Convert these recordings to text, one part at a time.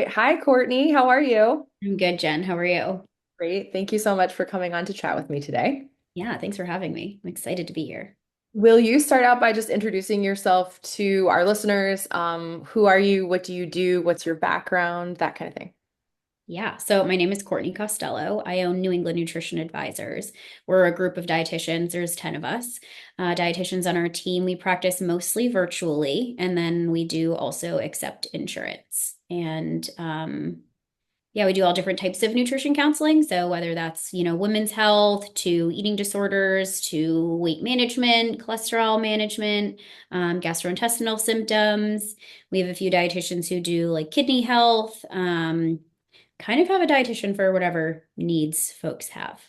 Hi, Courtney. How are you? I'm good, Jen. How are you? Great. Thank you so much for coming on to chat with me today. Yeah, thanks for having me. I'm excited to be here. Will you start out by just introducing yourself to our listeners? Who are you? What do you do? What's your background? That kind of thing. Yeah, so my name is Courtney Costello. I own New England Nutrition Advisors. We're a group of dietitians. There's 10 of us, dietitians on our team. We practice mostly virtually, and then we do also accept insurance. Yeah, we do all different types of nutrition counseling. So whether that's, women's health to eating disorders to weight management, cholesterol management, gastrointestinal symptoms. We have a few dietitians who do like kidney health, kind of have a dietitian for whatever needs folks have.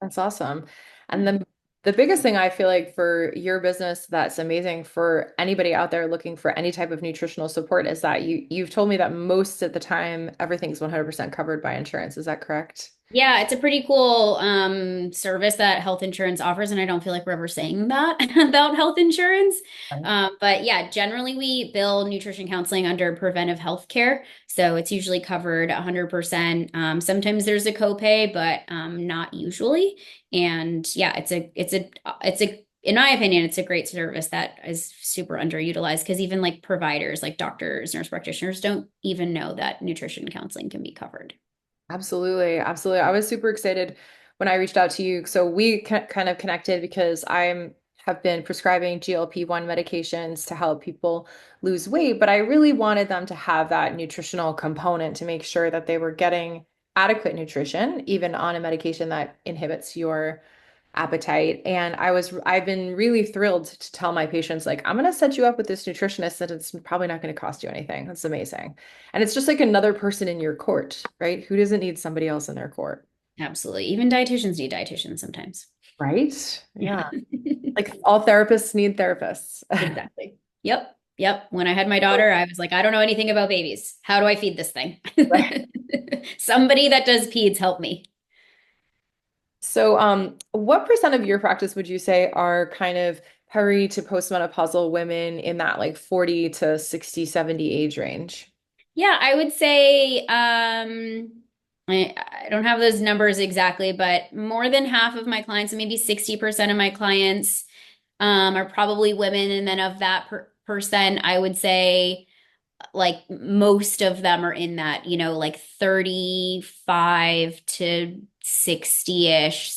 That's awesome. And Yeah. the biggest thing I feel like for your business that's amazing for anybody out there looking for any type of nutritional support is that you've told me that most of the time everything's 100% covered by insurance. Is that correct? Yeah, it's a pretty cool service that health insurance offers, and I don't feel like we're ever saying that about health insurance. But yeah, generally we bill nutrition counseling under preventive health care, so it's usually covered 100%. Sometimes there's a copay, but not usually. And yeah, in my opinion, it's a great service that is super underutilized because even like providers, like doctors, nurse practitioners, don't even know that nutrition counseling can be covered. Absolutely. Absolutely. I was super excited when I reached out to you. So we kind of connected because I'm have been prescribing GLP-1 medications to help people lose weight, but I really wanted them to have that nutritional component to make sure that they were getting adequate nutrition, even on a medication that inhibits your appetite. And I've been really thrilled to tell my patients, like, I'm going to set you up with this nutritionist that it's probably not going to cost you anything. That's amazing. And it's just like another person in your court, right? Who doesn't need somebody else in their court? Absolutely. Even dietitians need dietitians sometimes. Right? Yeah. Yeah. Like all therapists need therapists. Exactly. Yep. Yep. When I had my daughter, I was like, I don't know anything about babies. How do I feed this thing? Right. Somebody that does peds help me. So, what percent of your practice would you say are kind of peri to postmenopausal women in that like 40 to 60, 70 age range? Yeah, I would say I don't have those numbers exactly, but more than half of my clients, maybe 60% of my clients are probably women. And then of that percent, I would say like most of them are in that, like 35 to 60-ish,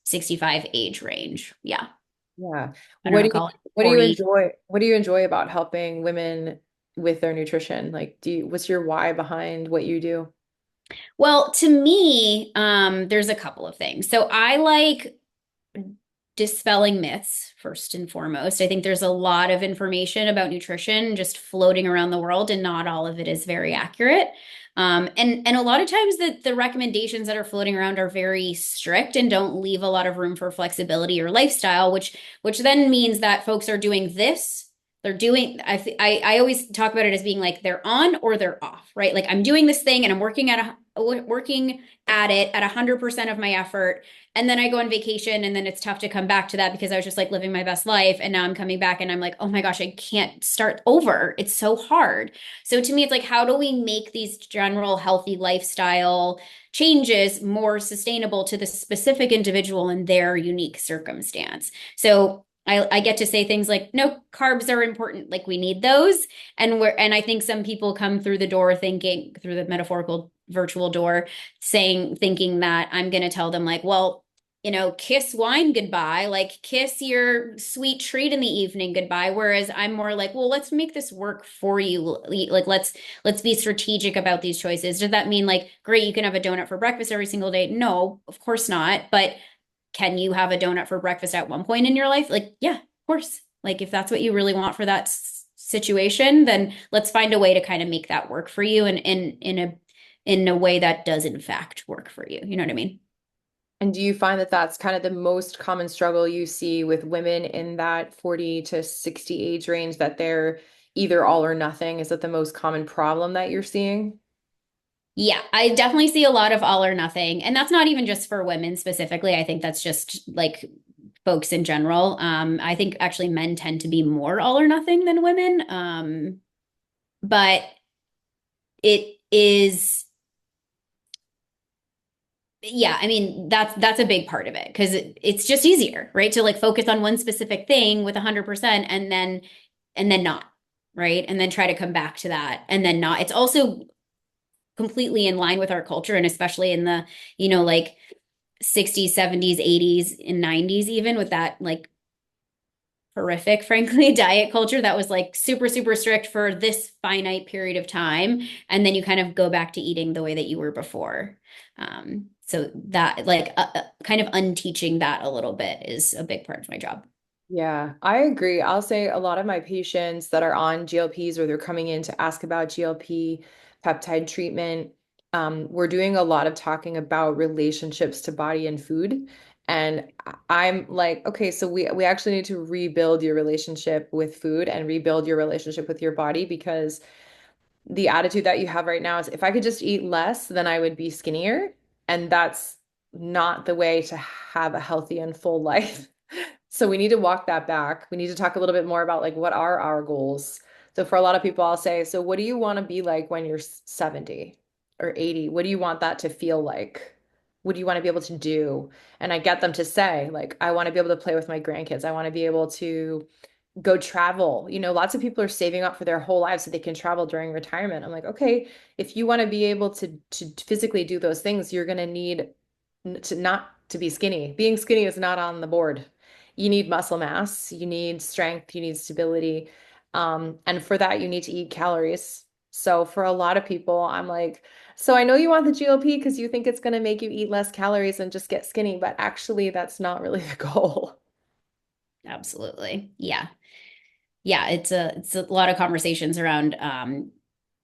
65 age range. Yeah. Yeah. I don't know, call it What do you 40. enjoy? What do you enjoy about helping women with their nutrition? Like, what's your why behind what you do? Well, to me, there's a couple of things. So I like dispelling myths first and foremost. I think there's a lot of information about nutrition just floating around the world, and not all of it is very accurate. And a lot of times the recommendations that are floating around are very strict and don't leave a lot of room for flexibility or lifestyle, which then means that folks are doing this. They're doing, I always talk about it as being like they're on or they're off, right? Like I'm doing this thing and I'm working at it at 100% of my effort, and then I go on vacation and then it's tough to come back to that because I was just like living my best life. And now I'm coming back and I'm like, oh my gosh, I can't start over. It's so hard. So to me, it's like, how do we make these general healthy lifestyle changes more sustainable to the specific individual and their unique circumstance? So I get to say things like, no, carbs are important. Like we need those. And I think some people come through the door thinking, through the metaphorical virtual door, thinking that I'm going to tell them like, well, kiss wine goodbye, like kiss your sweet treat in the evening goodbye. Whereas I'm more like, well, let's make this work for you. Like let's be strategic about these choices. Does that mean like, great, you can have a donut for breakfast every single day? No, of course not. But can you have a donut for breakfast at one point in your life? Like, yeah, of course. Like if that's what you really want for that situation, then let's find a way to kind of make that work for you and in a way that does in fact work for you. You know what I mean? And do you find that that's kind of the most common struggle you see with women in that 40 to 60 age range, that they're either all or nothing? Is that the most common problem that you're seeing? Yeah, I definitely see a lot of all or nothing. And that's not even just for women specifically. I think that's just like folks in general. I think actually men tend to be more all or nothing than women. But it is yeah, I mean that's a big part of it because it's just easier, right? To like focus on one specific thing with 100% and then not, right? And then try to come back to that and then not. It's also completely in line with our culture and especially in the, like 60s, 70s, 80s, and 90s, even with that like horrific, frankly, diet culture that was like super, super strict for this finite period of time. And then you kind of go back to eating the way that you were before. So that like kind of unteaching that a little bit is a big part of my job. Yeah, I agree. I'll say a lot of my patients that are on GLPs or they're coming in to ask about GLP peptide treatment, we're doing a lot of talking about relationships to body and food. And I'm like, okay, so we actually need to rebuild your relationship with food and rebuild your relationship with your body because the attitude that you have right now is if I could just eat less, then I would be skinnier. And that's not the way to have a healthy and full life. So we need to walk that back. We need to talk a little bit more about like what are our goals. So for a lot of people, I'll say, so what do you want to be like when you're 70 or 80? What do you want that to feel like? What do you want to be able to do? And I get them to say, like, I want to be able to play with my grandkids. I want to be able to go travel. Lots of people are saving up for their whole lives so they can travel during retirement. I'm like, okay, if you want to be able to physically do those things, you're going to need to not to be skinny. Being skinny is not on the board. You need muscle mass, you need strength, you need stability. And for that, you need to eat calories. So for a lot of people, I'm like, so I know you want the GLP because you think it's going to make you eat less calories and just get skinny, but actually that's not really the goal. Absolutely. Yeah. Yeah, it's a lot of conversations around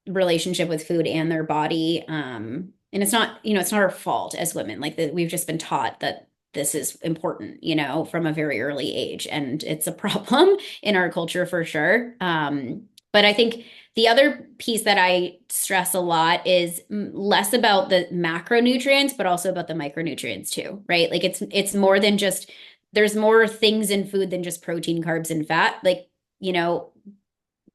relationship with food and their body. And it's not, it's not our fault as women. Like that we've just been taught that this is important, from a very early age. And it's a problem in our culture for sure. But I think the other piece that I stress a lot is less about the macronutrients, but also about the micronutrients too, right? Like it's more than just there's more things in food than just protein, carbs, and fat. Like, you know,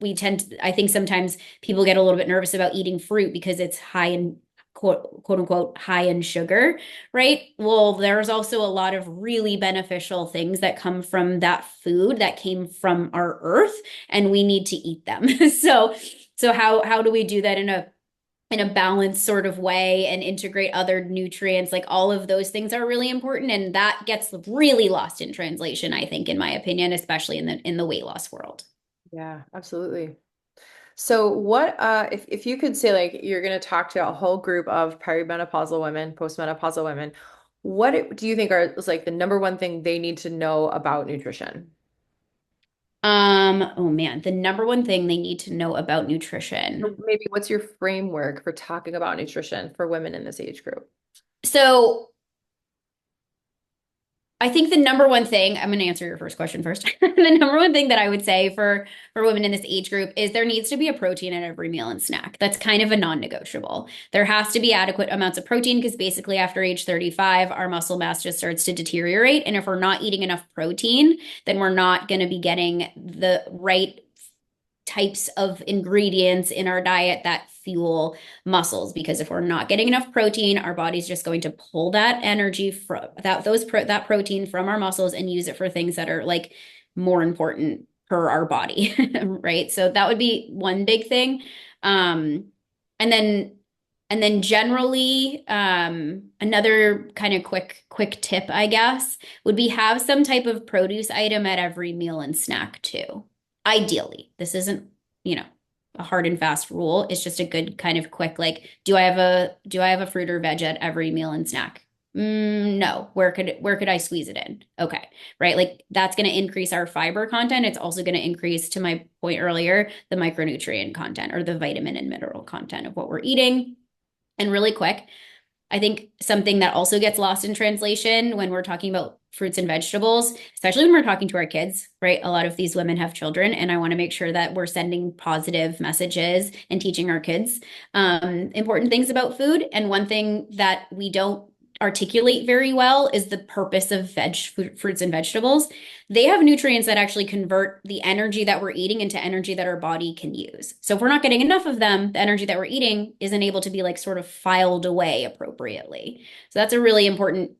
I think sometimes people get a little bit nervous about eating fruit because it's high in quote unquote high in sugar, right? Well, there's also a lot of really beneficial things that come from that food that came from our earth, and we need to eat them. So how do we do that in a balanced sort of way and integrate other nutrients? Like all of those things are really important, and that gets really lost in translation, I think, in my opinion, especially in the weight loss world. Yeah, absolutely. So what if you could say like you're going to talk to a whole group of perimenopausal women, postmenopausal women, do you think is like the number one thing they need to know about nutrition? Oh man, the number one thing they need to know about nutrition. Or maybe what's your framework for talking about nutrition for women in this age group? So I think the number one thing, I'm going to answer your first question first. The number one thing that I would say for women in this age group is there needs to be a protein in every meal and snack. That's kind of a non-negotiable. There has to be adequate amounts of protein because basically after age 35, our muscle mass just starts to deteriorate. And if we're not eating enough protein, then we're not going to be getting the right types of ingredients in our diet that fuel muscles, because if we're not getting enough protein, our body's just going to pull that energy from that protein from our muscles and use it for things that are like more important per our body. Right, so that would be one big thing. Um and then and then generally, another kind of quick tip, I guess, would be have some type of produce item at every meal and snack too. Ideally, this isn't, you know, a hard and fast rule. It's just a good kind of quick, like, do I have a fruit or veg at every meal and snack? No. Where could I squeeze it in? Okay. Right. Like that's going to increase our fiber content. It's also going to increase, to my point earlier, the micronutrient content or the vitamin and mineral content of what we're eating. And really quick, I think something that also gets lost in translation when we're talking about fruits and vegetables, especially when we're talking to our kids, right? A lot of these women have children, and I want to make sure that we're sending positive messages and teaching our kids important things about food. And one thing that we don't articulate very well is the purpose of fruits and vegetables. They have nutrients that actually convert the energy that we're eating into energy that our body can use. So if we're not getting enough of them, the energy that we're eating isn't able to be like sort of filed away appropriately. So that's a really important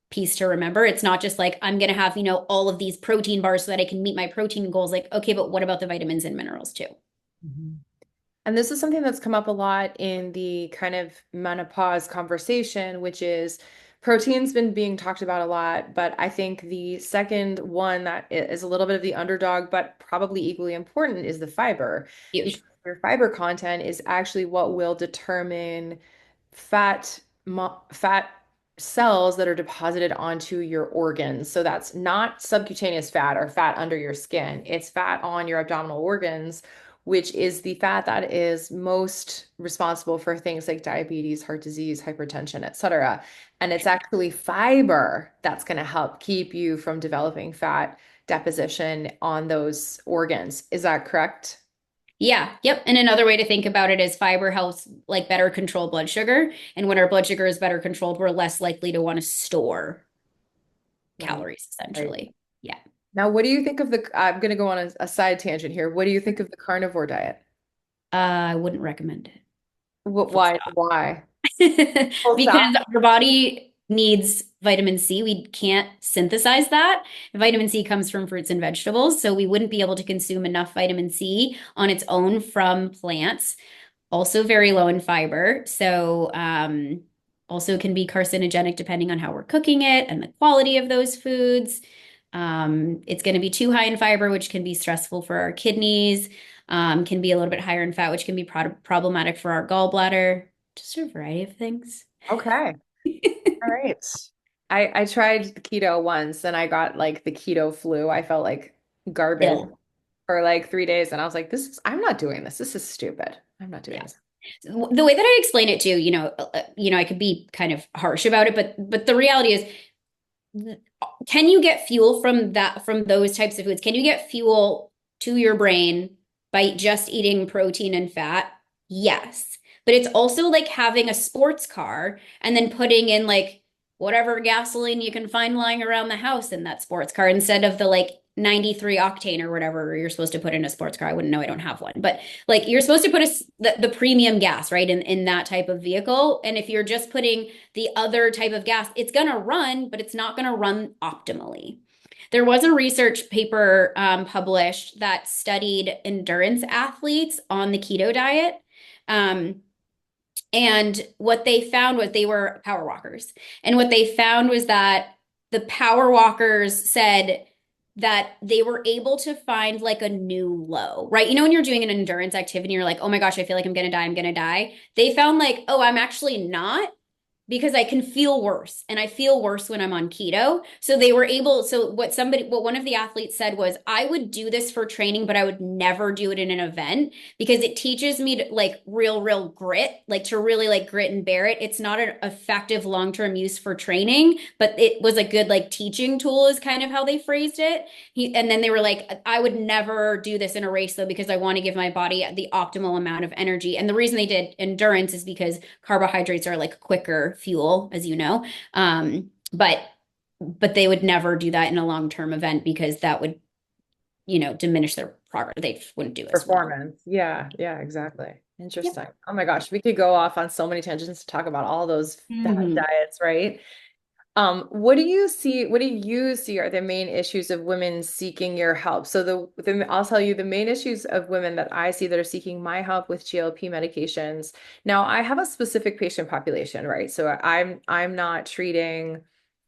piece to remember. It's not just like I'm going to have, all of these protein bars so that I can meet my protein goals. Like, okay, but what about the vitamins and minerals too? Mhm. And this is something that's come up a lot in the kind of menopause conversation, which is protein's been being talked about a lot, but I think the second one that is a little bit of the underdog, but probably equally important is the fiber, because Huge. your fiber content is actually what will determine fat cells that are deposited onto your organs. So that's not subcutaneous fat or fat under your skin. It's fat on your abdominal organs, which is the fat that is most responsible for things like diabetes, heart disease, hypertension, etc. And it's actually fiber that's going to help keep you from developing fat deposition on those organs. Is that correct? Yeah, yep. And another way to think about it is fiber helps like better control blood sugar. And when our blood sugar is better controlled, we're less likely to want to store Right. calories, Right. essentially. Yeah. Now, what do you think of I'm going to go on a side tangent here. What do you think of the carnivore diet? I wouldn't recommend it. What, Full why? stop. Why? Full stop. Because our body needs vitamin C. We can't synthesize that. Vitamin C comes from fruits and vegetables, so we wouldn't be able to consume enough vitamin C on its own from plants. Also very low in fiber. So, also can be carcinogenic depending on how we're cooking it and the quality of those foods. It's going to be too high in fiber, which can be stressful for our kidneys, can be a little bit higher in fat, which can be problematic for our gallbladder. Just a variety of things. Okay. All right. I tried keto once and I got like the keto flu. I felt like garbage Ill. for like 3 days and I was like, I'm not doing this. This is stupid. I'm not doing Yeah. this. The way that I explain it too, I could be kind of harsh about it, but the reality is, can you get fuel from those types of foods? Can you get fuel to your brain by just eating protein and fat? Yes. But it's also like having a sports car and then putting in like whatever gasoline you can find lying around the house in that sports car instead of the like 93 octane or whatever you're supposed to put in a sports car. I wouldn't know. I don't have one. But like you're supposed to put the premium gas, right, in that type of vehicle. And if you're just putting the other type of gas, it's going to run, but it's not going to run optimally. There was a research paper published that studied endurance athletes on the keto diet. Um, and what they found was they were power walkers. And what they found was that the power walkers said that they were able to find like a new low, right? When you're doing an endurance activity, you're like, oh my gosh, I feel like I'm going to die. I'm going to die. They found like, oh, I'm actually not because I can feel worse and I feel worse when I'm on keto. So they were able, so what one of the athletes said was, I would do this for training, but I would never do it in an event because it teaches me to like real grit, like to really like grit and bear it. It's not an effective long-term use for training, but it was a good like teaching tool is kind of how they phrased it. And then they were like, I would never do this in a race though, because I want to give my body the optimal amount of energy. And the reason they did endurance is because carbohydrates are like quicker fuel, as you know. But they would never do that in a long-term event because that would, diminish their progress. They wouldn't do as well. Performance. Yeah, yeah, exactly. Yep. Interesting. Oh my gosh, we could go off on so many tangents to talk about all those fat Hmm. diets, right? What do you see are the main issues of women seeking your help? So I'll tell you the main issues of women that I see that are seeking my help with GLP medications. Now, I have a specific patient population, right? So I'm not treating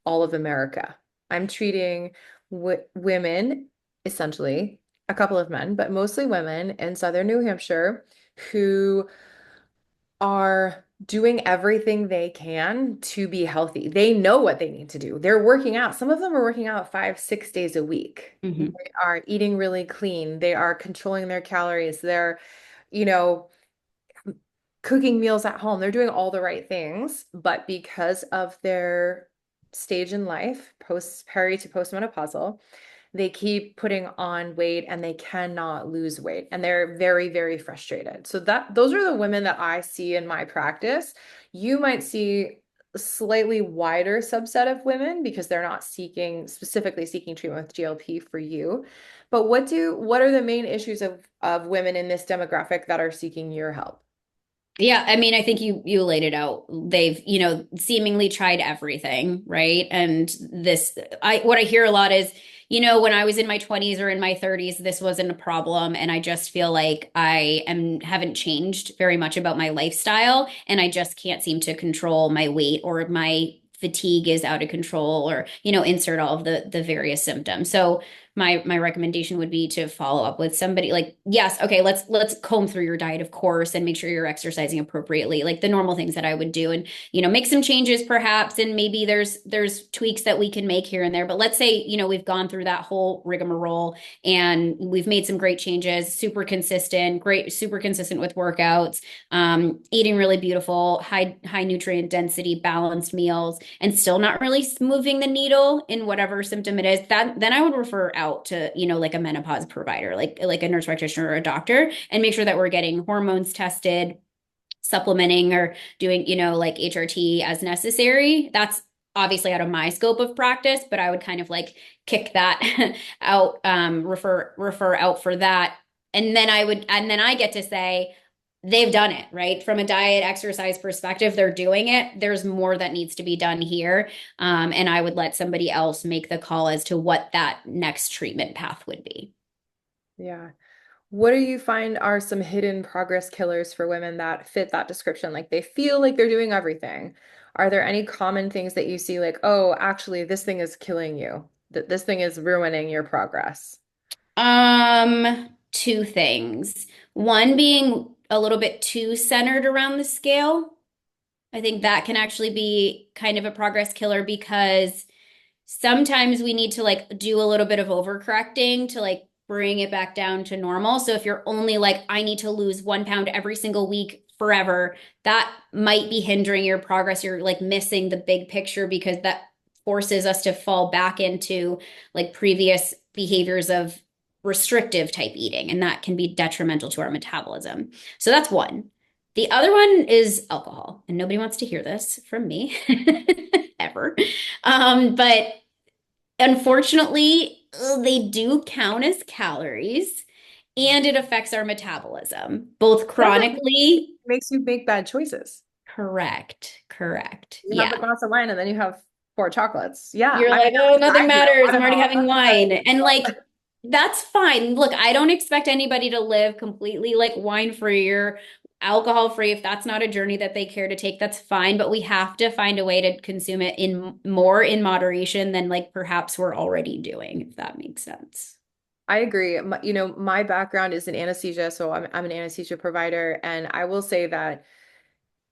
all of America. I'm treating w women, essentially, a couple of men, but mostly women in Southern New Hampshire who are doing everything they can to be healthy. They know what they need to do. They're working out. Some of them are working out 5, 6 days a week. They Hmm. are eating really clean. They are controlling their calories. They're, you know, cooking meals at home. They're doing all the right things, but because of their stage in life, peri to postmenopausal, they keep putting on weight and they cannot lose weight and they're very frustrated. So those are the women that I see in my practice. You might see slightly wider subset of women because they're not specifically seeking treatment with GLP for you. But what are the main issues of women in this demographic that are seeking your help? Yeah, I mean, I think you laid it out. They've, seemingly tried everything, right? And this I what I hear a lot is, when I was in my 20s or in my 30s, this wasn't a problem, and I just feel like I am haven't changed very much about my lifestyle, and I just can't seem to control my weight, or my fatigue is out of control, or, insert all of the various symptoms. So my recommendation would be to follow up with somebody, like, yes, okay, let's comb through your diet, of course, and make sure you're exercising appropriately, like the normal things that I would do, and, make some changes perhaps, and maybe there's tweaks that we can make here and there. But let's say, we've gone through that whole rigmarole and we've made some great changes, super consistent with workouts, eating really beautiful, high nutrient density, balanced meals, and still not really moving the needle in whatever symptom it is. That then I would refer out to, like a menopause provider, like a nurse practitioner or a doctor, and make sure that we're getting hormones tested, supplementing, or doing, like HRT as necessary. That's obviously out of my scope of practice, but I would kind of like kick that out, refer out for that. And then I get to say, they've done it, right? From a diet exercise perspective, they're doing it. There's more that needs to be done here. And I would let somebody else make the call as to what that next treatment path would be. Yeah. What do you find are some hidden progress killers for women that fit that description? Like they feel like they're doing everything. Are there any common things that you see like, oh, actually, this thing is killing you, that this thing is ruining your progress? Two things. One being a little bit too centered around the scale. I think that can actually be kind of a progress killer, because sometimes we need to like do a little bit of overcorrecting to like bring it back down to normal. So if you're only like, I need to lose 1 pound every single week forever, that might be hindering your progress. You're like missing the big picture, because that forces us to fall back into like previous behaviors of restrictive type eating, and that can be detrimental to our metabolism. So that's one. The other one is alcohol, and nobody wants to hear this from me ever. But unfortunately, they do count as calories, and it affects our metabolism, both Yeah, but chronically. it makes you make bad choices. Correct, correct. You have Yeah. a glass of wine and then you have four chocolates. Yeah, You're like, oh, nothing I do. matters. I I'm don't already know. having wine. And like, that's fine. Look, I don't expect anybody to live completely like wine free or alcohol free. If that's not a journey that they care to take, that's fine. But we have to find a way to consume it in more in moderation than like perhaps we're already doing, if that makes sense. I agree. My background is in anesthesia, so I'm an anesthesia provider, and I will say that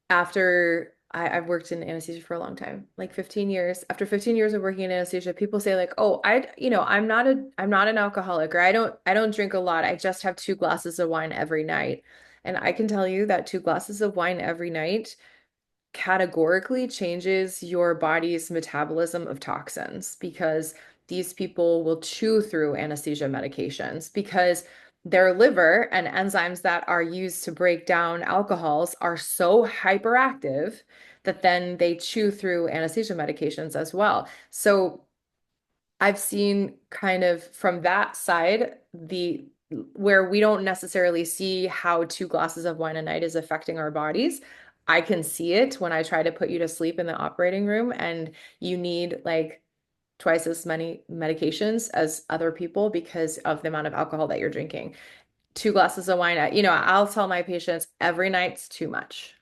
I've worked in anesthesia for a long time, like 15 years. After 15 years of working in anesthesia, people say like, "Oh, I'm not an alcoholic, or I don't drink a lot. I just have 2 glasses of wine every night." And I can tell you that 2 glasses of wine every night categorically changes your body's metabolism of toxins, because these people will chew through anesthesia medications because their liver and enzymes that are used to break down alcohols are so hyperactive that then they chew through anesthesia medications as well. So I've seen kind of from that side, the where we don't necessarily see how 2 glasses of wine a night is affecting our bodies. I can see it when I try to put you to sleep in the operating room and you need like twice as many medications as other people because of the amount of alcohol that you're drinking. 2 glasses of wine, I'll tell my patients every night's too much.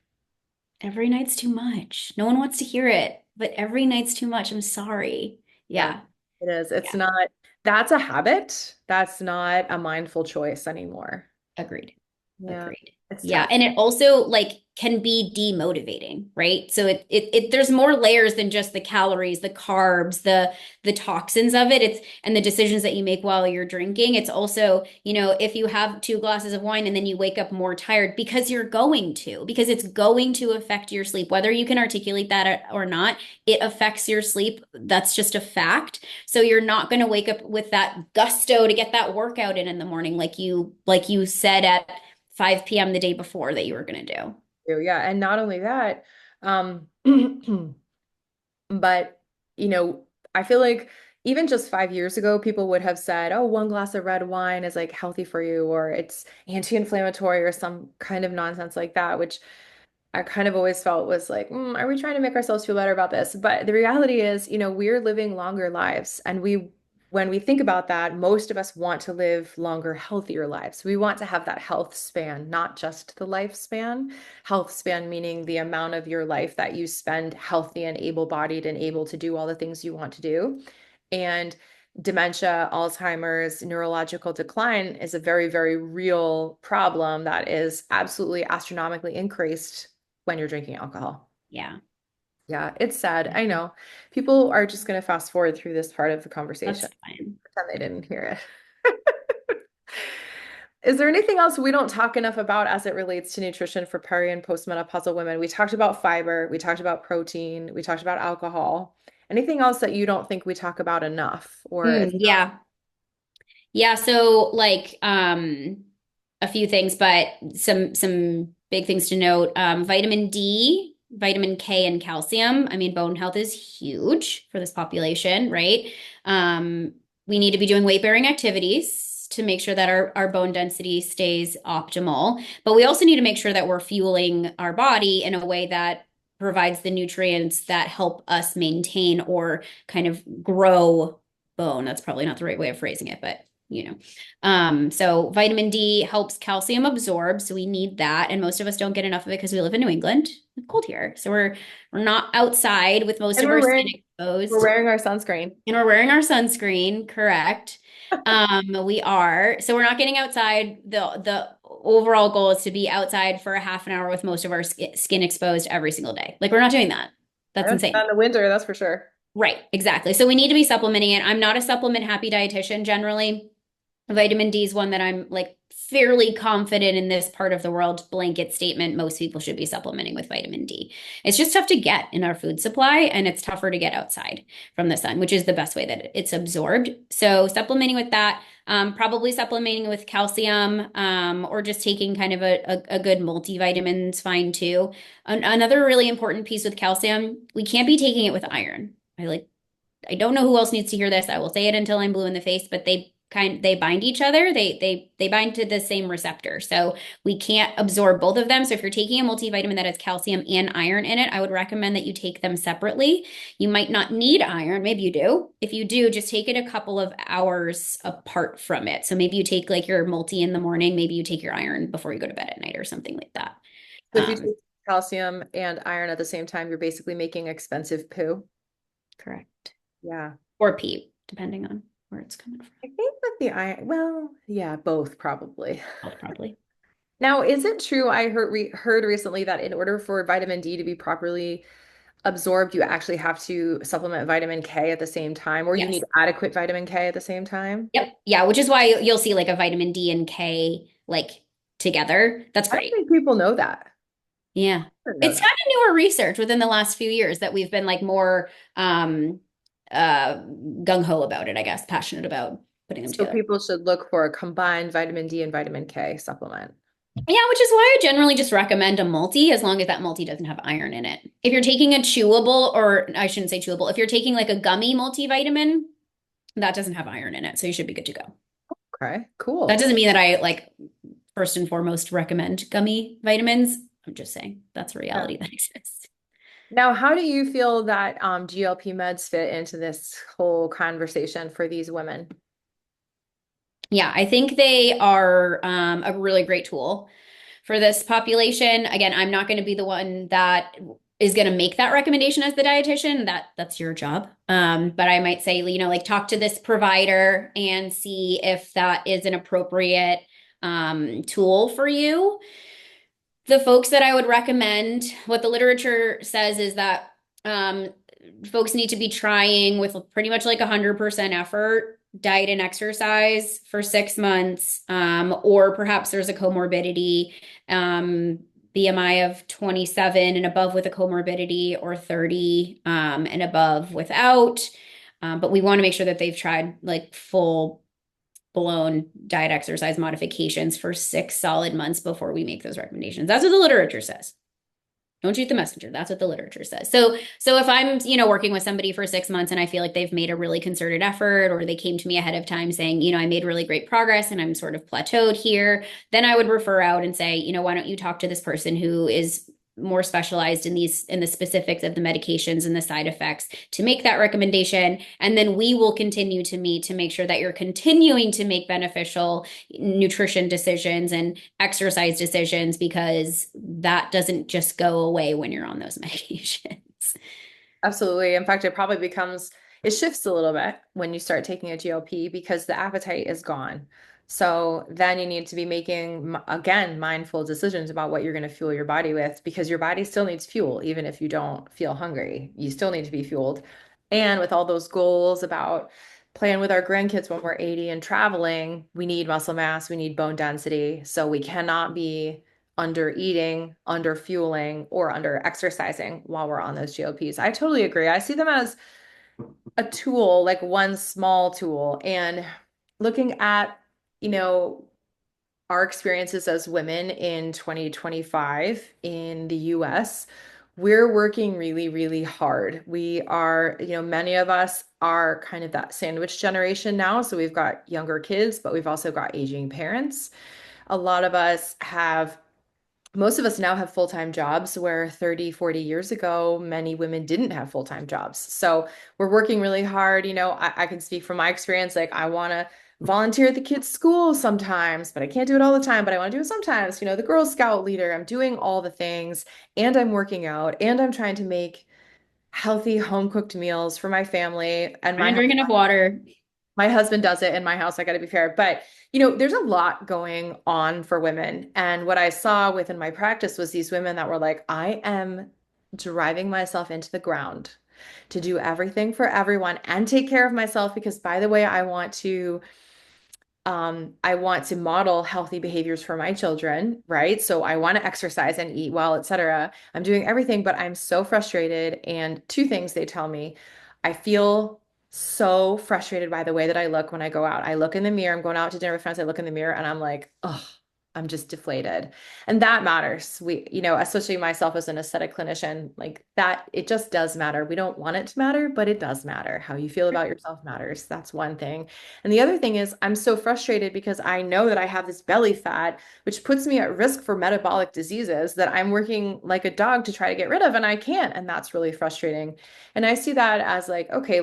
Every night's too much. No one wants to hear it, but every night's too much. I'm sorry. Yeah, Yeah. it is. It's Yeah. not, that's a habit. That's not a mindful choice anymore. Agreed. Yeah, Agreed. it's Yeah. tough. And it also like can be demotivating, right? So there's more layers than just the calories, the carbs, the toxins of it. It's and the decisions that you make while you're drinking. It's also, if you have 2 glasses of wine and then you wake up more tired, because it's going to affect your sleep, whether you can articulate that or not, it affects your sleep. That's just a fact. So you're not going to wake up with that gusto to get that workout in the morning, like you said at 5 p.m. the day before that you were going to do. Yeah, and not only that, But, you know, I feel like even just 5 years ago, people would have said, oh, one glass of red wine is like healthy for you, or it's anti-inflammatory, or some kind of nonsense like that, which I kind of always felt was like, are we trying to make ourselves feel better about this? But the reality is, we're living longer lives. And when we think about that, most of us want to live longer, healthier lives. We want to have that health span, not just the lifespan. Health span meaning the amount of your life that you spend healthy and able-bodied and able to do all the things you want to do. And dementia, Alzheimer's, neurological decline is a very, very real problem that is absolutely astronomically increased when you're drinking alcohol. Yeah, Yeah, it's sad. I know. People are just going to fast forward through this part of the that's conversation, fine. pretend they didn't hear it. Is there anything else we don't talk enough about as it relates to nutrition for peri and postmenopausal women? We talked about fiber, we talked about protein, we talked about alcohol. Anything else that you don't think we talk about enough or it's Yeah. Yeah, so like a few things, but some big things to note. Vitamin D, vitamin K, and calcium. I mean, bone health is huge for this population, right? Um, we need to be doing weight-bearing activities to make sure that our bone density stays optimal. But we also need to make sure that we're fueling our body in a way that provides the nutrients that help us maintain or kind of grow bone. That's probably not the right way of phrasing it, but you know. So vitamin D helps calcium absorb, so we need that. And most of us don't get enough of it because we live in New England. It's cold here. So we're not outside with most and of we're our skin wearing we're exposed. wearing our sunscreen. And we're wearing our sunscreen, correct? We are. So we're not getting outside. The overall goal is to be outside for a half an hour with most of our skin exposed every single day. Like we're not doing that. I That's don't do that insane. in the winter, that's for sure. Right, exactly. So we need to be supplementing it. I'm not a supplement happy dietitian generally. Vitamin D is one that I'm like fairly confident in this part of the world, blanket statement. Most people should be supplementing with vitamin D. It's just tough to get in our food supply, and it's tougher to get outside from the sun, which is the best way that it's absorbed. So, supplementing with that, probably supplementing with calcium, or just taking kind of a good multivitamin is fine too. Another really important piece with calcium, we can't be taking it with iron. I don't know who else needs to hear this. I will say it until I'm blue in the face, but they bind each other. They bind to the same receptor. So we can't absorb both of them. So if you're taking a multivitamin that has calcium and iron in it, I would recommend that you take them separately. You might not need iron, maybe you do. If you do, just take it a couple of hours apart from it. So maybe you take like your multi in the morning, maybe you take your iron before you go to bed at night or something like that. So if you Um, take calcium and iron at the same time, you're basically making expensive poo. correct. Yeah. Or pee, depending on where it's coming from. I think with the iron, well, yeah, both probably. Both probably. Now, is it true? I heard recently that in order for vitamin D to be properly absorbed, you actually have to supplement vitamin K at the same time, or you Yes. need adequate vitamin K at the same time. Yep. Yeah, which is why you'll see like a vitamin D and K like together. That's I don't great. think people know that. Yeah. I didn't know It's that. kind of newer research within the last few years that we've been like more gung-ho about it, I guess, passionate about putting them So together. people should look for a combined vitamin D and vitamin K supplement. Yeah, which is why I generally just recommend a multi as long as that multi doesn't have iron in it. If you're taking a chewable, or I shouldn't say chewable, if you're taking like a gummy multivitamin, that doesn't have iron in it, so you should be good to go. Okay, That cool. doesn't mean that I like first and foremost recommend gummy vitamins. I'm just saying that's a Yeah. reality that exists. Now, how do you feel that GLP meds fit into this whole conversation for these women? Yeah, I think they are a really great tool for this population. Again, I'm not going to be the one that is going to make that recommendation as the dietitian. That's your job. But I might say, like talk to this provider and see if that is an appropriate tool for you. The folks that I would recommend, what the literature says is that um, folks need to be trying with pretty much like 100% effort, diet and exercise for 6 months, or perhaps there's a comorbidity, BMI of 27 and above with a comorbidity, or 30 and above without. But we want to make sure that they've tried like full blown diet exercise modifications for 6 solid months before we make those recommendations. That's what the literature says. Don't shoot the messenger. That's what the literature says. So if I'm, working with somebody for 6 months and I feel like they've made a really concerted effort, or they came to me ahead of time saying, I made really great progress and I'm sort of plateaued here, then I would refer out and say, why don't you talk to this person who is more specialized in the specifics of the medications and the side effects to make that recommendation. And then we will continue to meet to make sure that you're continuing to make beneficial nutrition decisions and exercise decisions, because that doesn't just go away when you're on those medications. Absolutely. In fact, it shifts a little bit when you start taking a GLP because the appetite is gone. So then you need to be making, again, mindful decisions about what you're going to fuel your body with because your body still needs fuel, even if you don't feel hungry. You still need to be fueled. And with all those goals about playing with our grandkids when we're 80 and traveling, we need muscle mass, we need bone density. So we cannot be under eating, under fueling, or under exercising while we're on those GLPs. I totally agree. I see them as a tool, like one small tool. And looking at, you know, our experiences as women in 2025 in the US, we're working really, really hard. We are, many of us are kind of that sandwich generation now. So we've got younger kids, but we've also got aging parents. A lot of us have Most of us now have full-time jobs where 30, 40 years ago, many women didn't have full-time jobs. So we're working really hard. I can speak from my experience. Like I want to volunteer at the kids' school sometimes, but I can't do it all the time, but I want to do it sometimes. The Girl Scout leader, I'm doing all the things and I'm working out and I'm trying to make healthy home cooked meals for my family and Trying to drink enough water. my husband does it in my house. I got to be fair. But, there's a lot going on for women. And what I saw within my practice was these women that were like, I am driving myself into the ground to do everything for everyone and take care of myself because, by the way, I want to model healthy behaviors for my children, right? So I want to exercise and eat well, etc. I'm doing everything, but I'm so frustrated. And two things they tell me, I feel so frustrated by the way that I look when I go out. I look in the mirror, I'm going out to dinner with friends, I look in the mirror and I'm like, oh, I'm just deflated. And that matters. Especially myself as an aesthetic clinician, like that, it just does matter. We don't want it to matter, but it does matter. How you feel about yourself matters. That's one thing. And the other thing is, I'm so frustrated because I know that I have this belly fat, which puts me at risk for metabolic diseases that I'm working like a dog to try to get rid of, and I can't. And that's really frustrating. And I see that as like, okay,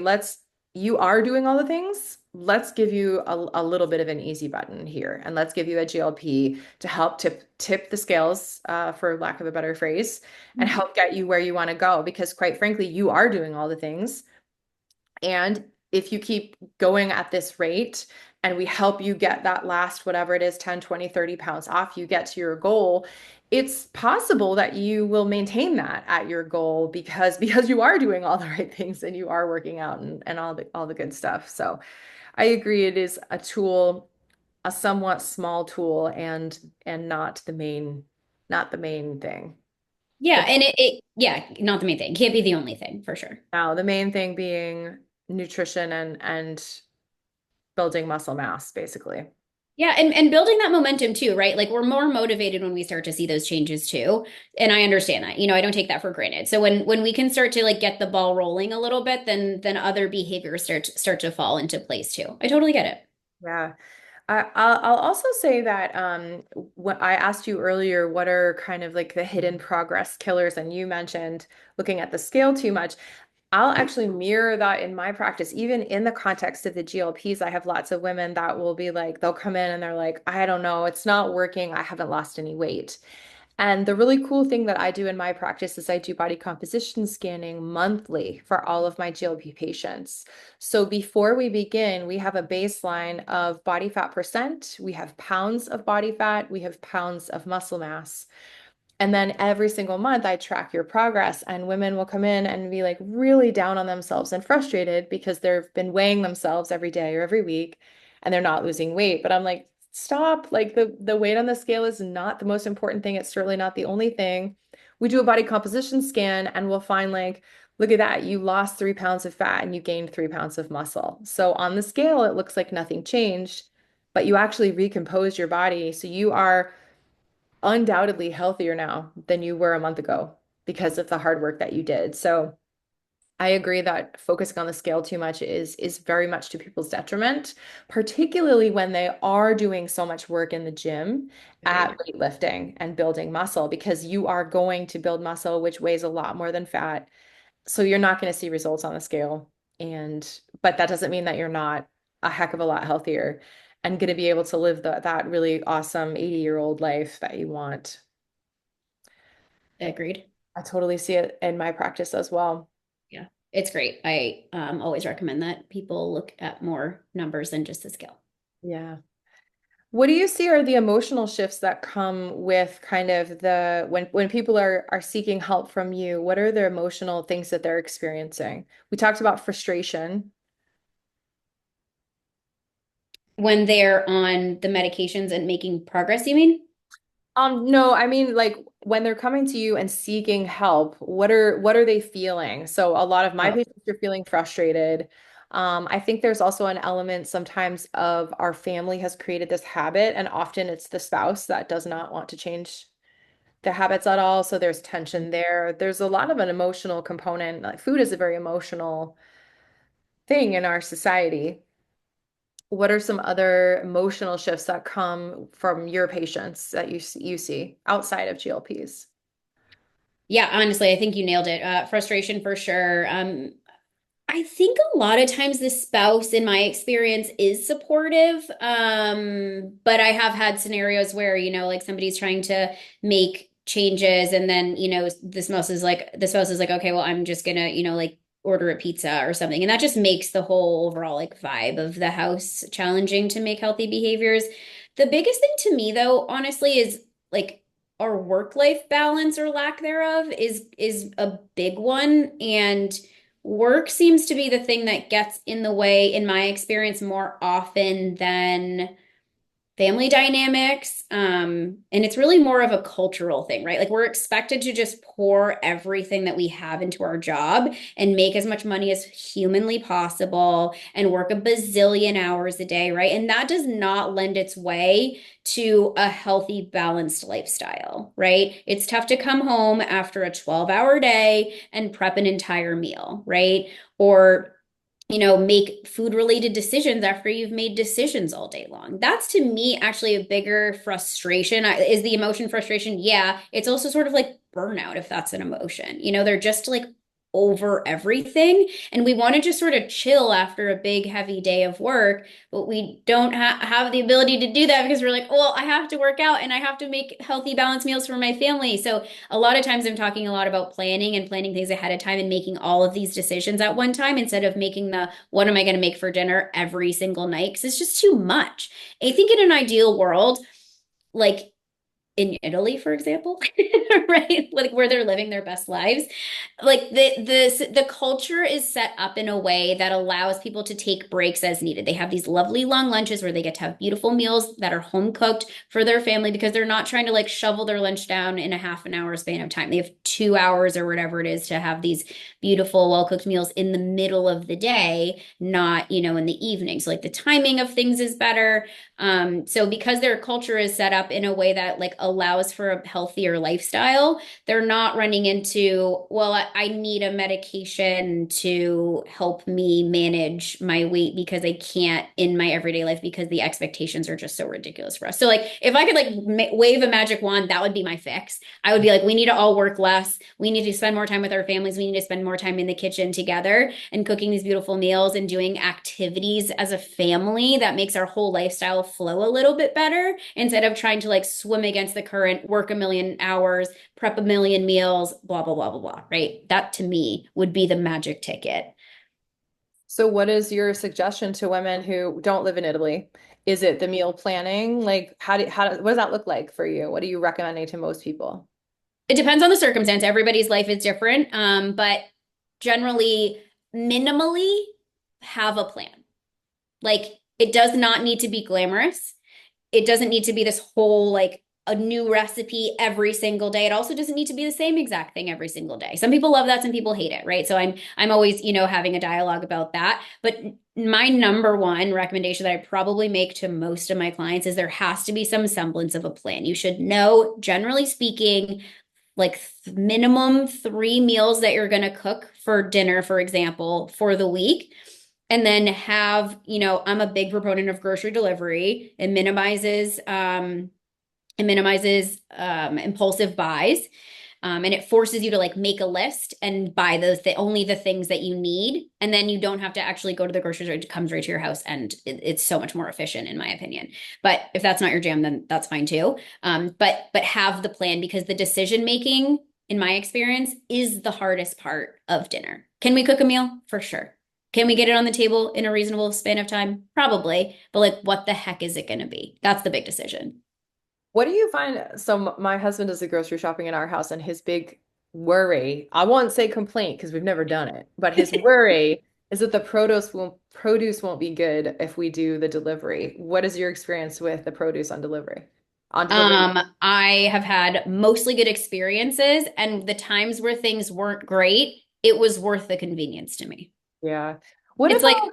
you are doing all the things. Let's give you a little bit of an easy button here, and let's give you a GLP to help tip the scales, for lack of a better phrase, and help get you where you want to go. Because quite frankly, you are doing all the things. And if you keep going at this rate and we help you get that last, whatever it is, 10, 20, 30 pounds off, you get to your goal, it's possible that you will maintain that at your goal because you are doing all the right things and you are working out and all the good stuff. So I agree it is a tool, a somewhat small tool and not the main thing. Yeah, The and yeah, not the main thing. Can't be the only thing for sure. Now the main thing being nutrition and building muscle mass, basically. Yeah, and building that momentum too, right? Like we're more motivated when we start to see those changes too. And I understand that. I don't take that for granted. So when we can start to like get the ball rolling a little bit, then other behaviors start to fall into place too. I totally get it. Yeah. I'll also say that what I asked you earlier, what are kind of like the hidden progress killers? And you mentioned looking at the scale too much. I'll actually mirror that in my practice, even in the context of the GLPs. I have lots of women that will be like, they'll come in and they're like, I don't know, it's not working. I haven't lost any weight. And the really cool thing that I do in my practice is I do body composition scanning monthly for all of my GLP patients. So before we begin, we have a baseline of body fat percent, we have pounds of body fat, we have pounds of muscle mass. And then every single month, I track your progress, and women will come in and be like really down on themselves and frustrated because they've been weighing themselves every day or every week and they're not losing weight. But I'm like, stop. Like the weight on the scale is not the most important thing. It's certainly not the only thing. We do a body composition scan and we'll find like, look at that. You lost 3 pounds of fat and you gained 3 pounds of muscle. So on the scale, it looks like nothing changed, but you actually recomposed your body. So you are undoubtedly healthier now than you were a month ago because of the hard work that you did. So I agree that focusing on the scale too much is very much to people's detriment, particularly when they are doing so much work in the gym at Agreed. weightlifting and building muscle, because you are going to build muscle, which weighs a lot more than fat. So you're not going to see results on the scale. But that doesn't mean that you're not a heck of a lot healthier and going to be able to live that really awesome 80-year-old life that you want. Agreed. I totally see it in my practice as well. Yeah, it's great. I always recommend that people look at more numbers than just the scale. Yeah. What do you see are the emotional shifts that come with kind of the when people are seeking help from you? What are the emotional things that they're experiencing? We talked about frustration. When they're on the medications and making progress, you mean? No, I mean like when they're coming to you and seeking help, what are they feeling? So a lot of my Oh, patients are feeling frustrated. I think there's also an element sometimes of our family has created this habit, and often it's the spouse that does not want to change their habits at all. So there's tension there. There's a lot of an emotional component. Like food is a very emotional thing in our society. What are some other emotional shifts that come from your patients that you see outside of GLPs? yeah, honestly, I think you nailed it. Frustration for sure. I think a lot of times the spouse, in my experience, is supportive. But I have had scenarios where, like somebody's trying to make changes and then, the spouse is like, okay, well, I'm just gonna, like order a pizza or something. And that just makes the whole overall like vibe of the house challenging to make healthy behaviors. The biggest thing to me though, honestly, is like our work-life balance or lack thereof is a big one. And work seems to be the thing that gets in the way, in my experience, more often than family dynamics. And it's really more of a cultural thing, right? Like we're expected to just pour everything that we have into our job and make as much money as humanly possible and work a bazillion hours a day, right? And that does not lend its way to a healthy, balanced lifestyle, right? It's tough to come home after a 12-hour day and prep an entire meal, right? Or make food related decisions after you've made decisions all day long. That's to me actually a bigger frustration. Is the emotion frustration? Yeah. It's also sort of like burnout, if that's an emotion. They're just like over everything. And we want to just sort of chill after a big, heavy day of work, but we don't have the ability to do that because we're like, well, I have to work out and I have to make healthy, balanced meals for my family. So a lot of times I'm talking a lot about planning and planning things ahead of time and making all of these decisions at one time instead of making the what am I going to make for dinner every single night because it's just too much. I think in an ideal world, like in Italy, for example, right? Like where they're living their best lives. Like the culture is set up in a way that allows people to take breaks as needed. They have these lovely long lunches where they get to have beautiful meals that are home cooked for their family because they're not trying to like shovel their lunch down in a half an hour span of time. They have 2 hours or whatever it is to have these beautiful, well cooked meals in the middle of the day, not, in the evening. So like the timing of things is better. So because their culture is set up in a way that like allows for a healthier lifestyle, they're not running into, well, I need a medication to help me manage my weight because I can't in my everyday life because the expectations are just so ridiculous for us. So like if I could like wave a magic wand, that would be my fix. I would be like, we need to all work less. We need to spend more time with our families. We need to spend more time in the kitchen together and cooking these beautiful meals and doing activities as a family that makes our whole lifestyle flow a little bit better instead of trying to like swim against the current, work a million hours, prep a million meals, blah, blah, blah, blah, blah, right? That to me would be the magic ticket. So what is your suggestion to women who don't live in Italy? Is it the meal planning? Like what does that look like for you? What are you recommending to most people? It depends on the circumstance. Everybody's life is different. But generally, minimally have a plan. Like it does not need to be glamorous. It doesn't need to be this whole like a new recipe every single day. It also doesn't need to be the same exact thing every single day. Some people love that, some people hate it, right? So I'm always, having a dialogue about that. But my number one recommendation that I probably make to most of my clients is there has to be some semblance of a plan. You should know, generally speaking, like minimum 3 meals that you're going to cook for dinner, for example, for the week. And then have, I'm a big proponent of grocery delivery. It minimizes impulsive buys. And it forces you to like make a list and buy only the things that you need. And then you don't have to actually go to the grocery store. It comes right to your house and it's so much more efficient in my opinion. But if that's not your jam, then that's fine too. But have the plan because the decision making, in my experience, is the hardest part of dinner. Can we cook a meal? For sure. Can we get it on the table in a reasonable span of time? Probably. But like, what the heck is it going to be? That's the big decision. What do you find? So my husband does the grocery shopping in our house, and his big worry, I won't say complaint because we've never done it, but his worry is that the produce won't be good if we do the delivery. What is your experience with the produce on delivery? On delivery? I have had mostly good experiences, and the times where things weren't great, it was worth the convenience to me. Yeah. What It's like, about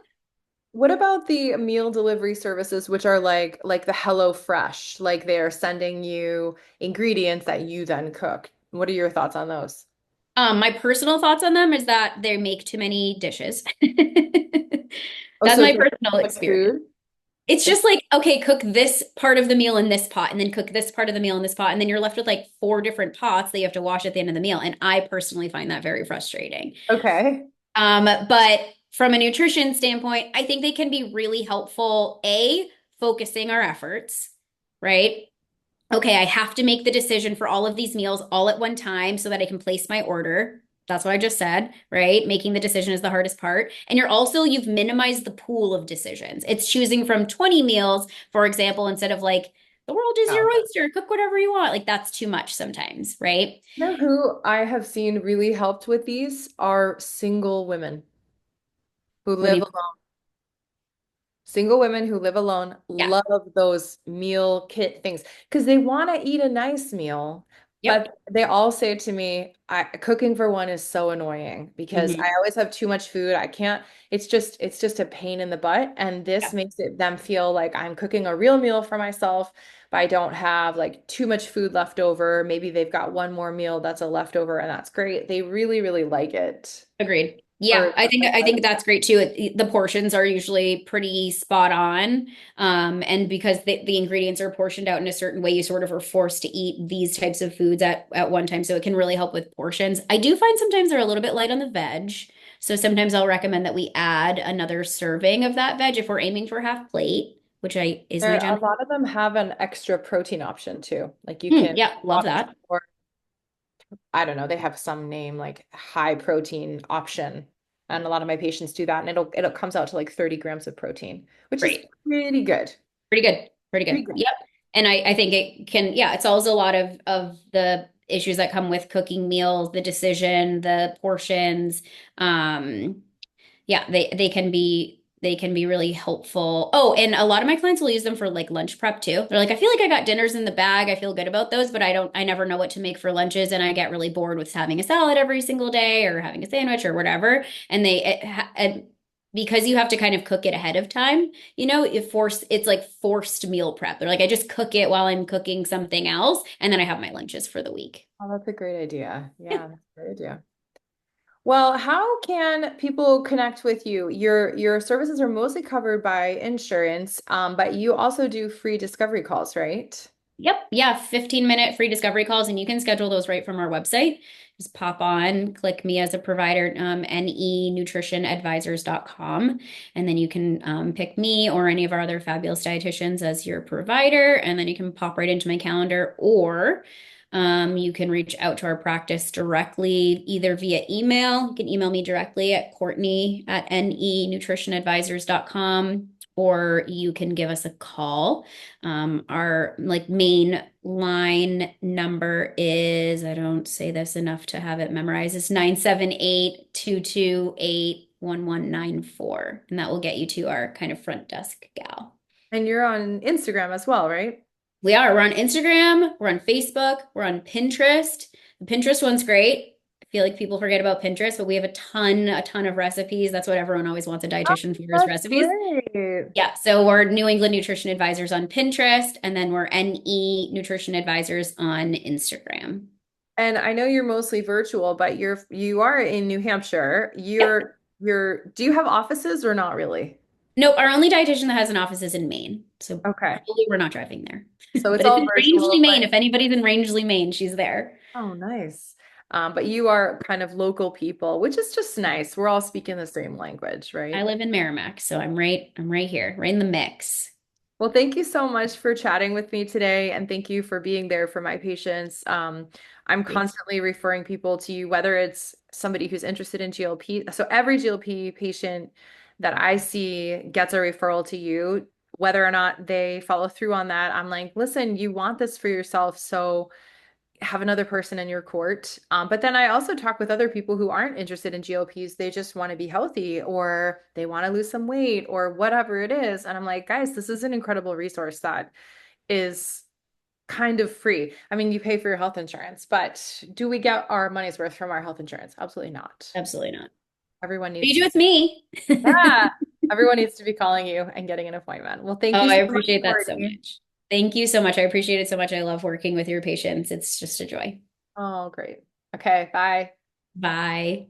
what about the meal delivery services, which are like the Hello Fresh, like they're sending you ingredients that you then cook? What are your thoughts on those? my personal thoughts on them is that they make too many dishes. Oh, That's so my it's just personal like experience. food? It's It's just like, okay, cook this part of the meal in this pot, and then cook this part of the meal in this pot, and then you're left with like 4 different pots that you have to wash at the end of the meal. And I personally find that very frustrating. okay. But from a nutrition standpoint, I think they can be really helpful, focusing our efforts, right? Okay, I have to make the decision for all of these meals all at one time so that I can place my order. That's what I just said, right? Making the decision is the hardest part. And you've minimized the pool of decisions. It's choosing from 20 meals, for example, instead of like, the world is your Yeah. oyster, cook whatever you want. Like that's too much sometimes, right? You know who I have seen really helped with these are single women who What do live you, alone. Single women who live alone yeah, love those meal kit things because they want to eat a nice meal, yep. but they all say to me, cooking for one is so annoying because I Hmm. always have too much food. I can't, it's just a pain in the butt. And this makes them feel like I'm cooking a real meal for myself, but I don't have like too much food left over. Maybe they've got one more meal that's a leftover, and that's great. They really, really like it. Agreed. Yeah, Or I think that's great too. The portions are usually pretty spot on. And because the ingredients are portioned out in a certain way, you sort of are forced to eat these types of foods at one time. So it can really help with portions. I do find sometimes they're a little bit light on the veg. So sometimes I'll recommend that we add another serving of that veg if we're aiming for half plate, which I is my a general. lot of them have an extra protein option too. Like you can Yeah, love opt that. for, I don't know, they have some name like high protein option. And a lot of my patients do that, and it comes out to like 30 grams of protein, which is Great. pretty good. Pretty good. Pretty Pretty good. good. Yep. And I think it can, yeah, it solves a lot of the issues that come with cooking meals, the decision, the portions. Yeah, they can be really helpful. Oh, and a lot of my clients will use them for like lunch prep too. They're like, I feel like I got dinners in the bag. I feel good about those, but I never know what to make for lunches, and I get really bored with having a salad every single day or having a sandwich or whatever. And because you have to kind of cook it ahead of time, it's like forced meal prep. They're like, I just cook it while I'm cooking something else, and then I have my lunches for the week. Oh, that's a great idea. Yeah. Yeah, that's a great idea. Well, how can people connect with you? Your services are mostly covered by insurance, but you also do free discovery calls, right? Yep. Yeah. 15-minute free discovery calls, and you can schedule those right from our website. Just pop on, click me as a provider, nenutritionadvisors.com. And then you can pick me or any of our other fabulous dietitians as your provider. And then you can pop right into my calendar, or you can reach out to our practice directly, either via email. You can email me directly at Courtney at nenutritionadvisors.com, or you can give us a call. Our like main line number is, I don't say this enough to have it memorized, it's 978-228-1194. And that will get you to our kind of front desk gal. And you're on Instagram as well, right? We are. We're on Instagram, we're on Facebook, we're on Pinterest. The Pinterest one's great. I feel like people forget about Pinterest, but we have a ton of recipes. That's what everyone always wants a Oh, dietitian for is that's recipes. great. Yeah, so we're New England Nutrition Advisors on Pinterest, and then we're NE Nutrition Advisors on Instagram. And I know you're mostly virtual, but you are in New Hampshire. Yep. Do you have offices or not really? Nope, our only dietitian that has an office is in Maine. So Okay. probably we're not driving there. So it's But it's all in Rangeley, virtual, Maine. but If anybody's in Rangeley, Maine, she's there. oh, nice. But you are kind of local people, which is just nice. We're all speaking the same language, I right? live in Merrimack, so I'm right here, right in the mix. Well, thank you so much for chatting with me today, and thank you for being there for my patients. I'm constantly referring people to you, whether it's somebody who's interested in GLP. So every GLP patient that I see gets a referral to you, whether or not they follow through on that. I'm like, listen, you want this for yourself, so have another person in your court. But then I also talk with other people who aren't interested in GLPs. They just want to be healthy or they want to lose some weight or whatever it is. And I'm like, guys, this is an incredible resource that is kind of free. I mean, you pay for your health insurance, but do we get our money's worth from our health insurance? Absolutely not. Absolutely not. Everyone But you needs do to, with me. yeah, everyone needs to be calling you and getting an appointment. Well, thank Oh, you I so much, appreciate that so Courtney. much. Thank you so much. I appreciate it so much. I love working with your patients. It's just a joy. Oh, great. Okay, bye. Bye.